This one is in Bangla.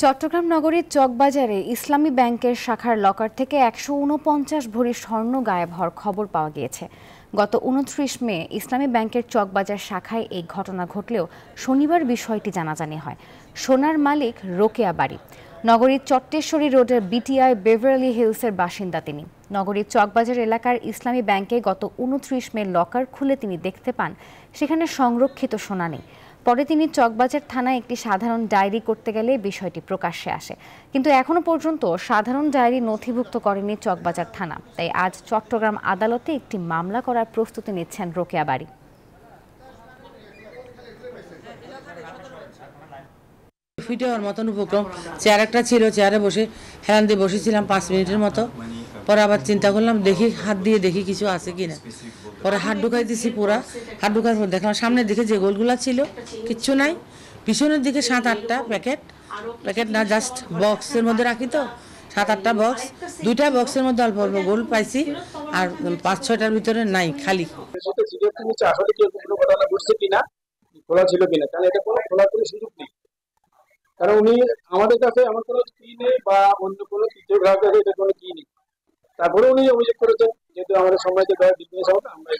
চট্টগ্রাম নগরীর চকবাজারে ইসলামী ব্যাংকের শাখার লকার থেকে ১৪৯ ভরি স্বর্ণ গায়েব হওয়ার খবর পাওয়া গিয়েছে। গত ২৯ মে ইসলামী ব্যাংকের চকবাজার শাখায় এই ঘটনা ঘটলেও শনিবার বিষয়টি জানাজানি হয়। সোনার মালিক রোকেয়া বাড়ি, নগরীর চট্টেশ্বরী রোডের বিটিআই বেভারলি হিলসের বাসিন্দা তিনি। নগরীর চকবাজার এলাকার ইসলামী ব্যাংকে গত ২৯ মে লকার খুলে তিনি দেখতে পান সেখানে সংরক্ষিত সোনা নেই। পরে তিনি চকবাজার থানায় একটি সাধারণ ডায়েরি করতে গেলে বিষয়টি প্রকাশ্যে আসে, কিন্তু এখনো পর্যন্ত সাধারণ ডায়েরি নথিভুক্ত করেনি চকবাজার থানা। তাই আজ চট্টগ্রাম আদালতে একটি মামলা করার প্রস্তুতি নিচ্ছেন রোকেয়া বাড়ি। ফিটে হওয়ার মতন উপক্রম চেয়ার একটা ছিল, চেয়ারে বসে হেলান দিয়ে বসেছিলাম 5 মিনিটের মতো। পরে আবার চিন্তা করলাম দেখি হাত দিয়ে দেখি কিছু আছে কিনা। পরে হাত ঢুকাই দিছি, পুরা হাত ঢুকার পর দেখলাম সামনের দিকে যে গোলগুলা ছিল কিচ্ছু নাই, পিছনের দিকে 7-8টা প্যাকেট না, জাস্ট বক্সের মধ্যে রাখি তো 7-8টা বক্স, 2টা বক্সের মধ্যে অল্প অল্প গোল পাইছি আর 5-6টার ভিতরে নাই, খালি। খোলা ছিল কিনা, কারণ এটা কোনো খোলার কোনো সুযোগ নেই। কারণ উনি আমাদের কাছে আমার কোনো কি নেই বা অন্য কোনো তৃতীয় গ্রাহকের কাছে এটা কোনো কি নেই, তারপরে উনি অভিযোগ করেছেন যেহেতু আমাদের সম্মানিত বিজনেস হবে আমরা